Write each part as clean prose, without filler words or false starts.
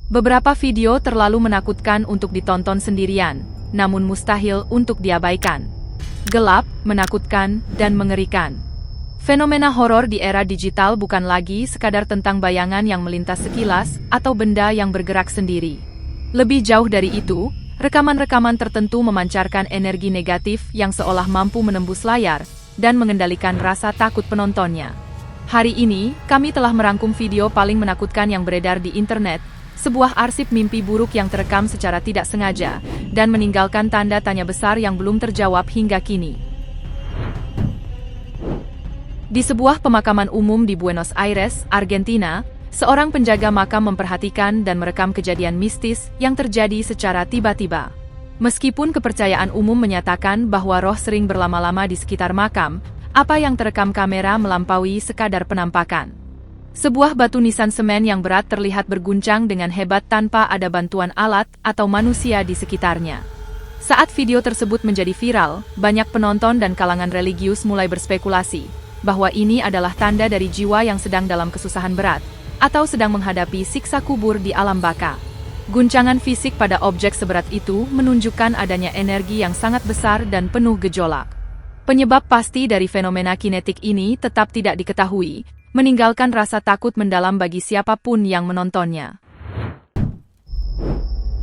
Beberapa video terlalu menakutkan untuk ditonton sendirian, namun mustahil untuk diabaikan. Gelap, menakutkan, dan mengerikan. Fenomena horor di era digital bukan lagi sekadar tentang bayangan yang melintas sekilas atau benda yang bergerak sendiri. Lebih jauh dari itu, rekaman-rekaman tertentu memancarkan energi negatif yang seolah mampu menembus layar dan mengendalikan rasa takut penontonnya. Hari ini, kami telah merangkum video paling menakutkan yang beredar di internet, sebuah arsip mimpi buruk yang terekam secara tidak sengaja, dan meninggalkan tanda tanya besar yang belum terjawab hingga kini. Di sebuah pemakaman umum di Buenos Aires, Argentina, seorang penjaga makam memperhatikan dan merekam kejadian mistis yang terjadi secara tiba-tiba. Meskipun kepercayaan umum menyatakan bahwa roh sering berlama-lama di sekitar makam, apa yang terekam kamera melampaui sekadar penampakan. Sebuah batu nisan semen yang berat terlihat berguncang dengan hebat tanpa ada bantuan alat atau manusia di sekitarnya. Saat video tersebut menjadi viral, banyak penonton dan kalangan religius mulai berspekulasi bahwa ini adalah tanda dari jiwa yang sedang dalam kesusahan berat atau sedang menghadapi siksa kubur di alam baka. Guncangan fisik pada objek seberat itu menunjukkan adanya energi yang sangat besar dan penuh gejolak. Penyebab pasti dari fenomena kinetik ini tetap tidak diketahui, meninggalkan rasa takut mendalam bagi siapapun yang menontonnya.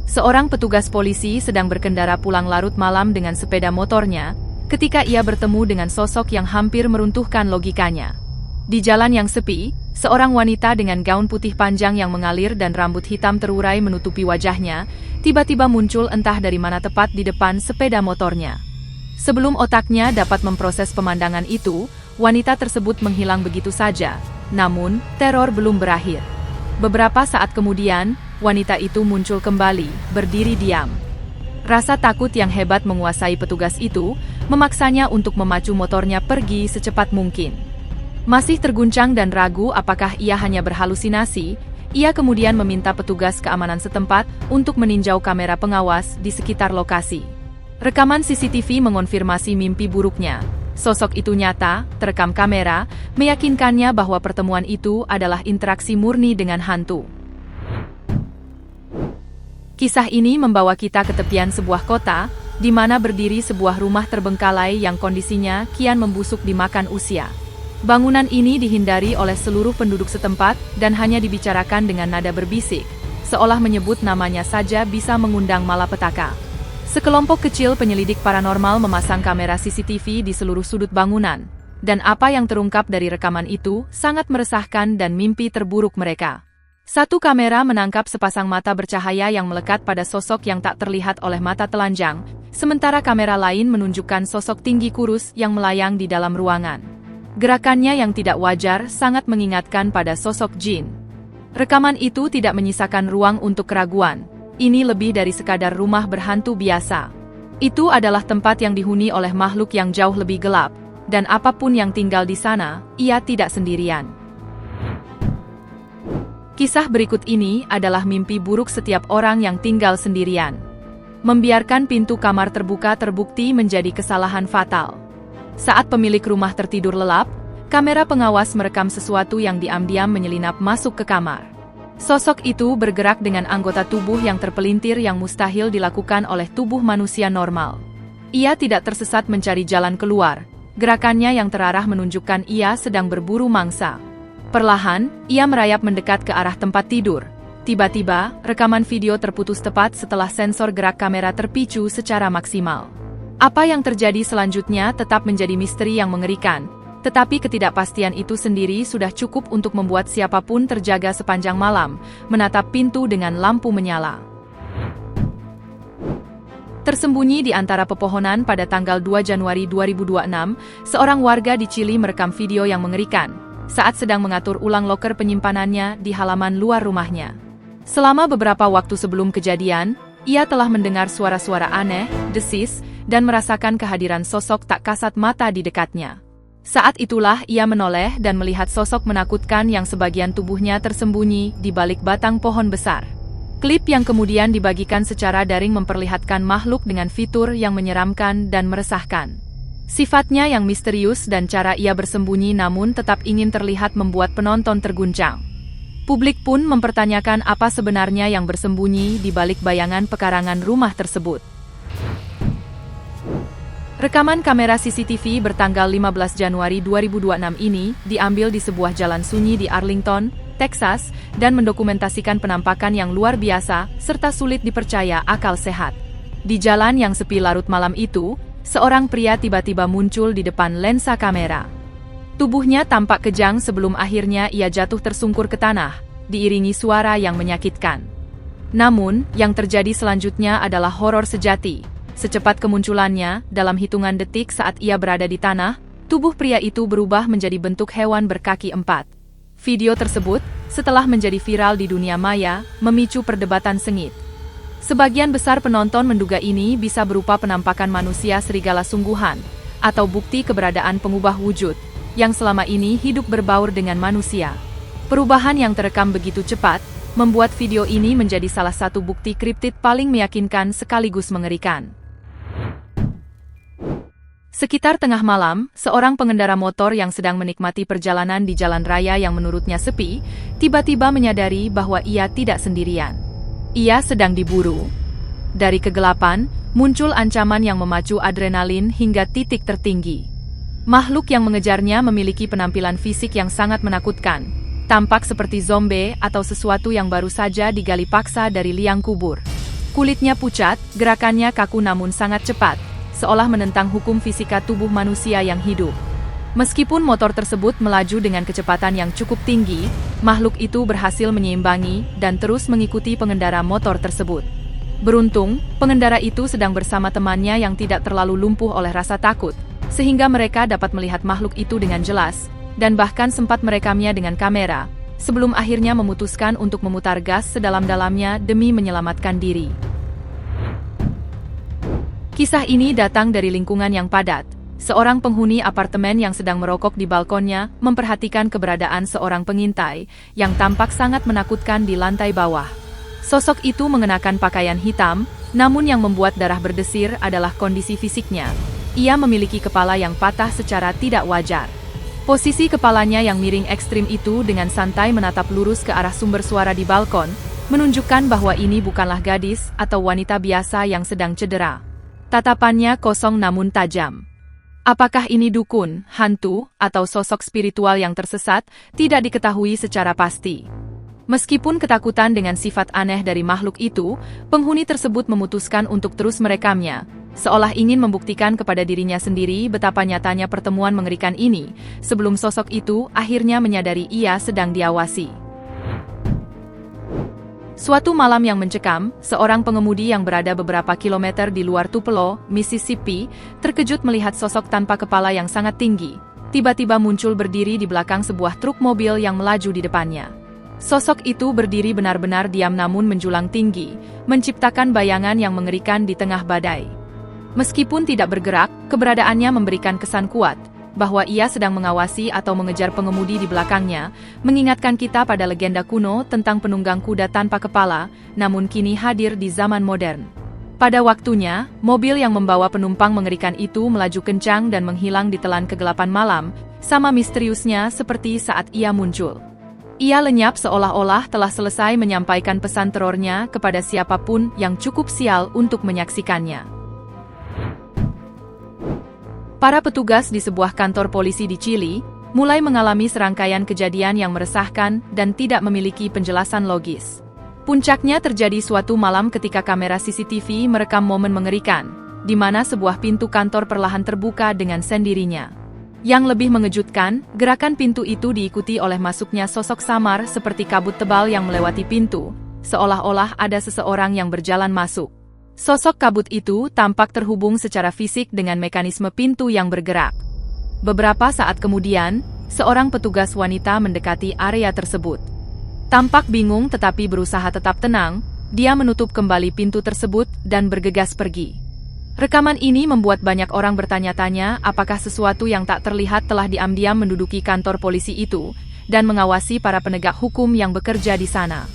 Seorang petugas polisi sedang berkendara pulang larut malam dengan sepeda motornya, ketika ia bertemu dengan sosok yang hampir meruntuhkan logikanya. Di jalan yang sepi, seorang wanita dengan gaun putih panjang yang mengalir dan rambut hitam terurai menutupi wajahnya, tiba-tiba muncul entah dari mana tepat di depan sepeda motornya. Sebelum otaknya dapat memproses pemandangan itu, wanita tersebut menghilang begitu saja, namun teror belum berakhir. Beberapa saat kemudian, wanita itu muncul kembali, berdiri diam. Rasa takut yang hebat menguasai petugas itu, memaksanya untuk memacu motornya pergi secepat mungkin. Masih terguncang dan ragu apakah ia hanya berhalusinasi, ia kemudian meminta petugas keamanan setempat untuk meninjau kamera pengawas di sekitar lokasi. Rekaman CCTV mengonfirmasi mimpi buruknya. Sosok itu nyata, terekam kamera, meyakinkannya bahwa pertemuan itu adalah interaksi murni dengan hantu. Kisah ini membawa kita ke tepian sebuah kota, di mana berdiri sebuah rumah terbengkalai yang kondisinya kian membusuk dimakan usia. Bangunan ini dihindari oleh seluruh penduduk setempat dan hanya dibicarakan dengan nada berbisik, seolah menyebut namanya saja bisa mengundang malapetaka. Sekelompok kecil penyelidik paranormal memasang kamera CCTV di seluruh sudut bangunan, dan apa yang terungkap dari rekaman itu sangat meresahkan dan mimpi terburuk mereka. Satu kamera menangkap sepasang mata bercahaya yang melekat pada sosok yang tak terlihat oleh mata telanjang, sementara kamera lain menunjukkan sosok tinggi kurus yang melayang di dalam ruangan. Gerakannya yang tidak wajar sangat mengingatkan pada sosok jin. Rekaman itu tidak menyisakan ruang untuk keraguan. Ini lebih dari sekadar rumah berhantu biasa. Itu adalah tempat yang dihuni oleh makhluk yang jauh lebih gelap, dan apapun yang tinggal di sana, ia tidak sendirian. Kisah berikut ini adalah mimpi buruk setiap orang yang tinggal sendirian. Membiarkan pintu kamar terbuka terbukti menjadi kesalahan fatal. Saat pemilik rumah tertidur lelap, kamera pengawas merekam sesuatu yang diam-diam menyelinap masuk ke kamar. Sosok itu bergerak dengan anggota tubuh yang terpelintir yang mustahil dilakukan oleh tubuh manusia normal. Ia tidak tersesat mencari jalan keluar. Gerakannya yang terarah menunjukkan ia sedang berburu mangsa. Perlahan, ia merayap mendekat ke arah tempat tidur. Tiba-tiba, rekaman video terputus tepat setelah sensor gerak kamera terpicu secara maksimal. Apa yang terjadi selanjutnya tetap menjadi misteri yang mengerikan. Tetapi ketidakpastian itu sendiri sudah cukup untuk membuat siapapun terjaga sepanjang malam, menatap pintu dengan lampu menyala. Tersembunyi di antara pepohonan pada tanggal 2 Januari 2026, seorang warga di Chili merekam video yang mengerikan, saat sedang mengatur ulang loker penyimpanannya di halaman luar rumahnya. Selama beberapa waktu sebelum kejadian, ia telah mendengar suara-suara aneh, desis, dan merasakan kehadiran sosok tak kasat mata di dekatnya. Saat itulah ia menoleh dan melihat sosok menakutkan yang sebagian tubuhnya tersembunyi di balik batang pohon besar. Klip yang kemudian dibagikan secara daring memperlihatkan makhluk dengan fitur yang menyeramkan dan meresahkan. Sifatnya yang misterius dan cara ia bersembunyi namun tetap ingin terlihat membuat penonton terguncang. Publik pun mempertanyakan apa sebenarnya yang bersembunyi di balik bayangan pekarangan rumah tersebut. Rekaman kamera CCTV bertanggal 15 Januari 2026 ini diambil di sebuah jalan sunyi di Arlington, Texas, dan mendokumentasikan penampakan yang luar biasa serta sulit dipercaya akal sehat. Di jalan yang sepi larut malam itu, seorang pria tiba-tiba muncul di depan lensa kamera. Tubuhnya tampak kejang sebelum akhirnya ia jatuh tersungkur ke tanah, diiringi suara yang menyakitkan. Namun, yang terjadi selanjutnya adalah horor sejati. Secepat kemunculannya, dalam hitungan detik saat ia berada di tanah, tubuh pria itu berubah menjadi bentuk hewan berkaki 4. Video tersebut, setelah menjadi viral di dunia maya, memicu perdebatan sengit. Sebagian besar penonton menduga ini bisa berupa penampakan manusia serigala sungguhan, atau bukti keberadaan pengubah wujud, yang selama ini hidup berbaur dengan manusia. Perubahan yang terekam begitu cepat, membuat video ini menjadi salah satu bukti kriptid paling meyakinkan sekaligus mengerikan. Sekitar tengah malam, seorang pengendara motor yang sedang menikmati perjalanan di jalan raya yang menurutnya sepi, tiba-tiba menyadari bahwa ia tidak sendirian. Ia sedang diburu. Dari kegelapan, muncul ancaman yang memacu adrenalin hingga titik tertinggi. Makhluk yang mengejarnya memiliki penampilan fisik yang sangat menakutkan, tampak seperti zombie atau sesuatu yang baru saja digali paksa dari liang kubur. Kulitnya pucat, gerakannya kaku namun sangat cepat, seolah menentang hukum fisika tubuh manusia yang hidup. Meskipun motor tersebut melaju dengan kecepatan yang cukup tinggi, makhluk itu berhasil menyeimbangi dan terus mengikuti pengendara motor tersebut. Beruntung, pengendara itu sedang bersama temannya yang tidak terlalu lumpuh oleh rasa takut, sehingga mereka dapat melihat makhluk itu dengan jelas, dan bahkan sempat merekamnya dengan kamera, sebelum akhirnya memutuskan untuk memutar gas sedalam-dalamnya demi menyelamatkan diri. Kisah ini datang dari lingkungan yang padat. Seorang penghuni apartemen yang sedang merokok di balkonnya memperhatikan keberadaan seorang pengintai yang tampak sangat menakutkan di lantai bawah. Sosok itu mengenakan pakaian hitam, namun yang membuat darah berdesir adalah kondisi fisiknya. Ia memiliki kepala yang patah secara tidak wajar. Posisi kepalanya yang miring ekstrim itu dengan santai menatap lurus ke arah sumber suara di balkon, menunjukkan bahwa ini bukanlah gadis atau wanita biasa yang sedang cedera. Tatapannya kosong namun tajam. Apakah ini dukun, hantu, atau sosok spiritual yang tersesat, tidak diketahui secara pasti. Meskipun ketakutan dengan sifat aneh dari makhluk itu, penghuni tersebut memutuskan untuk terus merekamnya, seolah ingin membuktikan kepada dirinya sendiri betapa nyatanya pertemuan mengerikan ini, sebelum sosok itu akhirnya menyadari ia sedang diawasi. Suatu malam yang mencekam, seorang pengemudi yang berada beberapa kilometer di luar Tupelo, Mississippi, terkejut melihat sosok tanpa kepala yang sangat tinggi, tiba-tiba muncul berdiri di belakang sebuah truk mobil yang melaju di depannya. Sosok itu berdiri benar-benar diam namun menjulang tinggi, menciptakan bayangan yang mengerikan di tengah badai. Meskipun tidak bergerak, keberadaannya memberikan kesan kuat, bahwa ia sedang mengawasi atau mengejar pengemudi di belakangnya, mengingatkan kita pada legenda kuno tentang penunggang kuda tanpa kepala, namun kini hadir di zaman modern. Pada waktunya, mobil yang membawa penumpang mengerikan itu melaju kencang dan menghilang di telan kegelapan malam, sama misteriusnya seperti saat ia muncul. Ia lenyap seolah-olah telah selesai menyampaikan pesan terornya kepada siapapun yang cukup sial untuk menyaksikannya. Para petugas di sebuah kantor polisi di Chili mulai mengalami serangkaian kejadian yang meresahkan dan tidak memiliki penjelasan logis. Puncaknya terjadi suatu malam ketika kamera CCTV merekam momen mengerikan, di mana sebuah pintu kantor perlahan terbuka dengan sendirinya. Yang lebih mengejutkan, gerakan pintu itu diikuti oleh masuknya sosok samar seperti kabut tebal yang melewati pintu, seolah-olah ada seseorang yang berjalan masuk. Sosok kabut itu tampak terhubung secara fisik dengan mekanisme pintu yang bergerak. Beberapa saat kemudian, seorang petugas wanita mendekati area tersebut. Tampak bingung tetapi berusaha tetap tenang, dia menutup kembali pintu tersebut dan bergegas pergi. Rekaman ini membuat banyak orang bertanya-tanya apakah sesuatu yang tak terlihat telah diam-diam menduduki kantor polisi itu, dan mengawasi para penegak hukum yang bekerja di sana.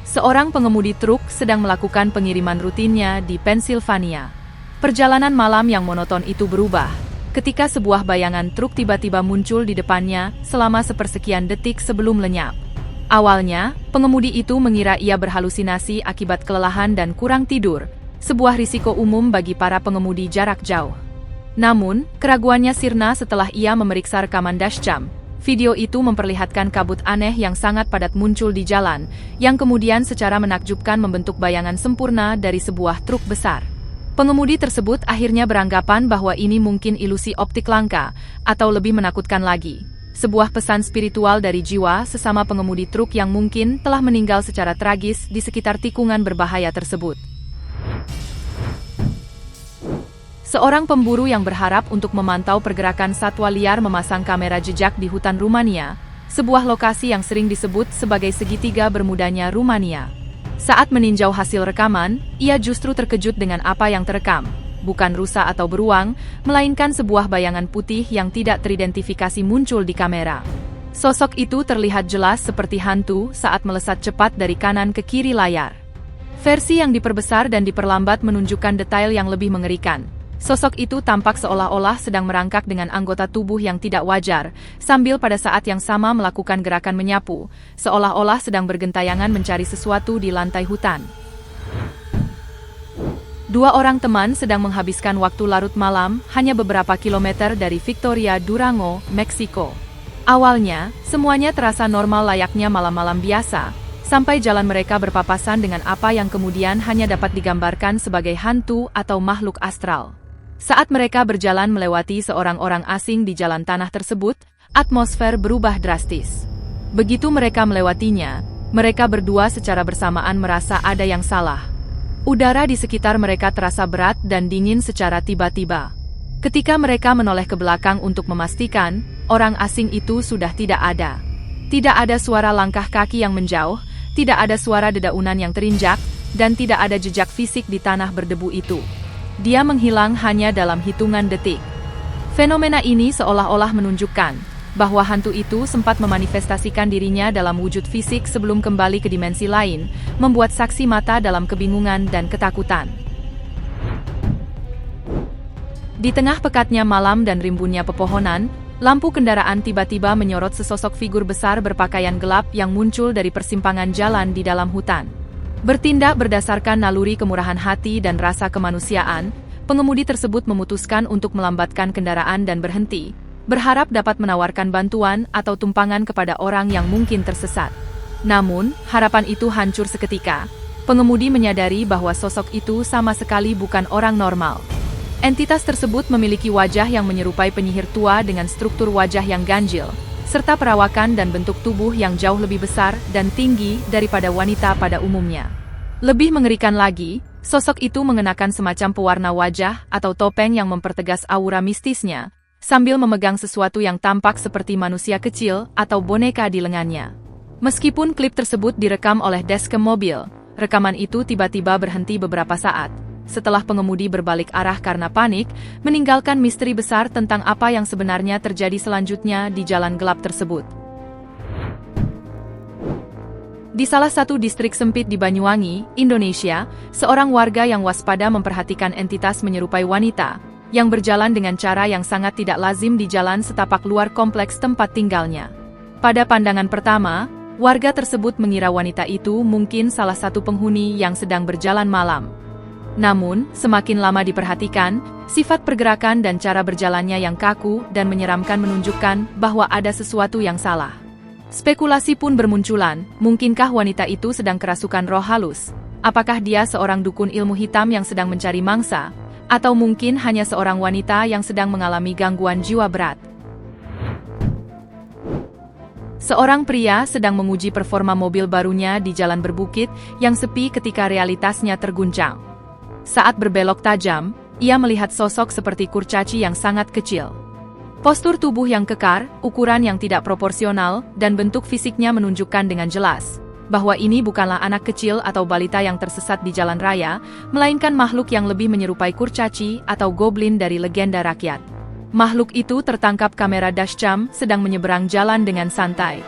Seorang pengemudi truk sedang melakukan pengiriman rutinnya di Pennsylvania. Perjalanan malam yang monoton itu berubah, ketika sebuah bayangan truk tiba-tiba muncul di depannya selama sepersekian detik sebelum lenyap. Awalnya, pengemudi itu mengira ia berhalusinasi akibat kelelahan dan kurang tidur, sebuah risiko umum bagi para pengemudi jarak jauh. Namun, keraguannya sirna setelah ia memeriksa rekaman dashcam. Video itu memperlihatkan kabut aneh yang sangat padat muncul di jalan, yang kemudian secara menakjubkan membentuk bayangan sempurna dari sebuah truk besar. Pengemudi tersebut akhirnya beranggapan bahwa ini mungkin ilusi optik langka, atau lebih menakutkan lagi, sebuah pesan spiritual dari jiwa sesama pengemudi truk yang mungkin telah meninggal secara tragis di sekitar tikungan berbahaya tersebut. Seorang pemburu yang berharap untuk memantau pergerakan satwa liar memasang kamera jejak di hutan Rumania, sebuah lokasi yang sering disebut sebagai segitiga bermudanya Rumania. Saat meninjau hasil rekaman, ia justru terkejut dengan apa yang terekam. Bukan rusa atau beruang, melainkan sebuah bayangan putih yang tidak teridentifikasi muncul di kamera. Sosok itu terlihat jelas seperti hantu saat melesat cepat dari kanan ke kiri layar. Versi yang diperbesar dan diperlambat menunjukkan detail yang lebih mengerikan. Sosok itu tampak seolah-olah sedang merangkak dengan anggota tubuh yang tidak wajar, sambil pada saat yang sama melakukan gerakan menyapu, seolah-olah sedang bergentayangan mencari sesuatu di lantai hutan. Dua orang teman sedang menghabiskan waktu larut malam hanya beberapa kilometer dari Victoria, Durango, Meksiko. Awalnya, semuanya terasa normal layaknya malam-malam biasa, sampai jalan mereka berpapasan dengan apa yang kemudian hanya dapat digambarkan sebagai hantu atau makhluk astral. Saat mereka berjalan melewati seorang orang asing di jalan tanah tersebut, atmosfer berubah drastis. Begitu mereka melewatinya, mereka berdua secara bersamaan merasa ada yang salah. Udara di sekitar mereka terasa berat dan dingin secara tiba-tiba. Ketika mereka menoleh ke belakang untuk memastikan, orang asing itu sudah tidak ada. Tidak ada suara langkah kaki yang menjauh, tidak ada suara dedaunan yang terinjak, dan tidak ada jejak fisik di tanah berdebu itu. Dia menghilang hanya dalam hitungan detik. Fenomena ini seolah-olah menunjukkan bahwa hantu itu sempat memanifestasikan dirinya dalam wujud fisik sebelum kembali ke dimensi lain, membuat saksi mata dalam kebingungan dan ketakutan. Di tengah pekatnya malam dan rimbunnya pepohonan, lampu kendaraan tiba-tiba menyorot sesosok figur besar berpakaian gelap yang muncul dari persimpangan jalan di dalam hutan. Bertindak berdasarkan naluri kemurahan hati dan rasa kemanusiaan, pengemudi tersebut memutuskan untuk melambatkan kendaraan dan berhenti, berharap dapat menawarkan bantuan atau tumpangan kepada orang yang mungkin tersesat. Namun, harapan itu hancur seketika. Pengemudi menyadari bahwa sosok itu sama sekali bukan orang normal. Entitas tersebut memiliki wajah yang menyerupai penyihir tua dengan struktur wajah yang ganjil, serta perawakan dan bentuk tubuh yang jauh lebih besar dan tinggi daripada wanita pada umumnya. Lebih mengerikan lagi, sosok itu mengenakan semacam pewarna wajah atau topeng yang mempertegas aura mistisnya, sambil memegang sesuatu yang tampak seperti manusia kecil atau boneka di lengannya. Meskipun klip tersebut direkam oleh dashcam mobil, rekaman itu tiba-tiba berhenti beberapa saat, setelah pengemudi berbalik arah karena panik, meninggalkan misteri besar tentang apa yang sebenarnya terjadi selanjutnya di jalan gelap tersebut. Di salah satu distrik sempit di Banyuwangi, Indonesia, seorang warga yang waspada memperhatikan entitas menyerupai wanita, yang berjalan dengan cara yang sangat tidak lazim di jalan setapak luar kompleks tempat tinggalnya. Pada pandangan pertama, warga tersebut mengira wanita itu mungkin salah satu penghuni yang sedang berjalan malam. Namun, semakin lama diperhatikan, sifat pergerakan dan cara berjalannya yang kaku dan menyeramkan menunjukkan bahwa ada sesuatu yang salah. Spekulasi pun bermunculan, mungkinkah wanita itu sedang kerasukan roh halus? Apakah dia seorang dukun ilmu hitam yang sedang mencari mangsa? Atau mungkin hanya seorang wanita yang sedang mengalami gangguan jiwa berat? Seorang pria sedang menguji performa mobil barunya di jalan berbukit yang sepi ketika realitasnya terguncang. Saat berbelok tajam, ia melihat sosok seperti kurcaci yang sangat kecil. Postur tubuh yang kekar, ukuran yang tidak proporsional, dan bentuk fisiknya menunjukkan dengan jelas bahwa ini bukanlah anak kecil atau balita yang tersesat di jalan raya, melainkan makhluk yang lebih menyerupai kurcaci atau goblin dari legenda rakyat. Makhluk itu tertangkap kamera dashcam sedang menyeberang jalan dengan santai.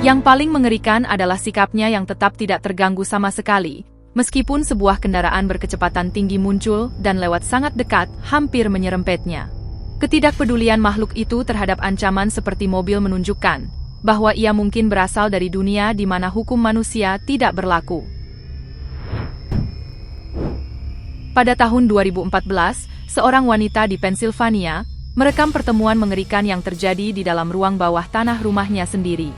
Yang paling mengerikan adalah sikapnya yang tetap tidak terganggu sama sekali, meskipun sebuah kendaraan berkecepatan tinggi muncul dan lewat sangat dekat, hampir menyerempetnya. Ketidakpedulian makhluk itu terhadap ancaman seperti mobil menunjukkan bahwa ia mungkin berasal dari dunia di mana hukum manusia tidak berlaku. Pada tahun 2014, seorang wanita di Pennsylvania merekam pertemuan mengerikan yang terjadi di dalam ruang bawah tanah rumahnya sendiri.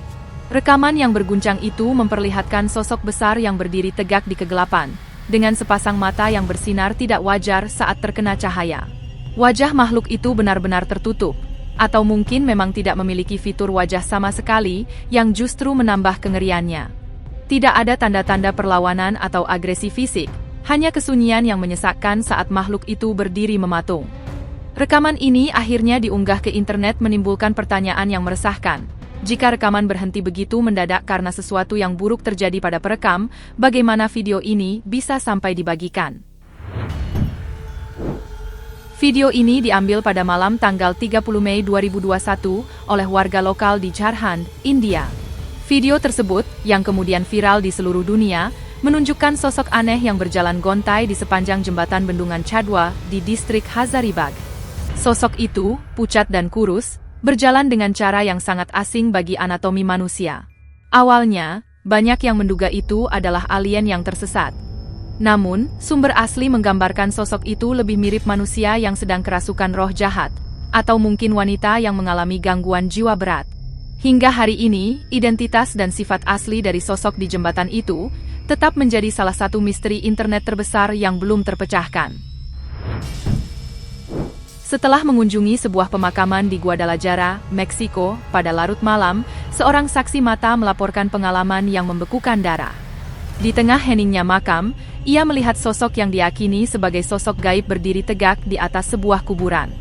Rekaman yang berguncang itu memperlihatkan sosok besar yang berdiri tegak di kegelapan, dengan sepasang mata yang bersinar tidak wajar saat terkena cahaya. Wajah makhluk itu benar-benar tertutup, atau mungkin memang tidak memiliki fitur wajah sama sekali yang justru menambah kengeriannya. Tidak ada tanda-tanda perlawanan atau agresi fisik, hanya kesunyian yang menyesakkan saat makhluk itu berdiri mematung. Rekaman ini akhirnya diunggah ke internet menimbulkan pertanyaan yang meresahkan. Jika rekaman berhenti begitu mendadak karena sesuatu yang buruk terjadi pada perekam, bagaimana video ini bisa sampai dibagikan? Video ini diambil pada malam tanggal 30 Mei 2021 oleh warga lokal di Jharkhand, India. Video tersebut, yang kemudian viral di seluruh dunia, menunjukkan sosok aneh yang berjalan gontai di sepanjang jembatan bendungan Chadwa di distrik Hazaribagh. Sosok itu, pucat dan kurus, berjalan dengan cara yang sangat asing bagi anatomi manusia. Awalnya, banyak yang menduga itu adalah alien yang tersesat. Namun, sumber asli menggambarkan sosok itu lebih mirip manusia yang sedang kerasukan roh jahat, atau mungkin wanita yang mengalami gangguan jiwa berat. Hingga hari ini, identitas dan sifat asli dari sosok di jembatan itu tetap menjadi salah satu misteri internet terbesar yang belum terpecahkan. Setelah mengunjungi sebuah pemakaman di Guadalajara, Meksiko, pada larut malam, seorang saksi mata melaporkan pengalaman yang membekukan darah. Di tengah heningnya makam, ia melihat sosok yang diyakini sebagai sosok gaib berdiri tegak di atas sebuah kuburan.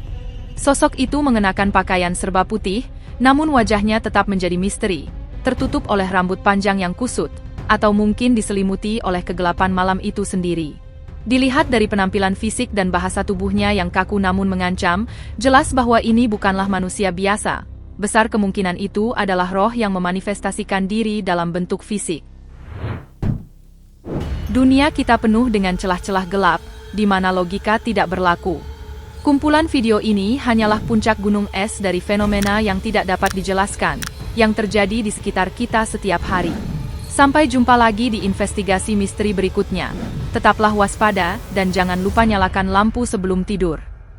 Sosok itu mengenakan pakaian serba putih, namun wajahnya tetap menjadi misteri, tertutup oleh rambut panjang yang kusut, atau mungkin diselimuti oleh kegelapan malam itu sendiri. Dilihat dari penampilan fisik dan bahasa tubuhnya yang kaku namun mengancam, jelas bahwa ini bukanlah manusia biasa. Besar kemungkinan itu adalah roh yang memanifestasikan diri dalam bentuk fisik. Dunia kita penuh dengan celah-celah gelap, di mana logika tidak berlaku. Kumpulan video ini hanyalah puncak gunung es dari fenomena yang tidak dapat dijelaskan, yang terjadi di sekitar kita setiap hari. Sampai jumpa lagi di investigasi misteri berikutnya. Tetaplah waspada, dan jangan lupa nyalakan lampu sebelum tidur.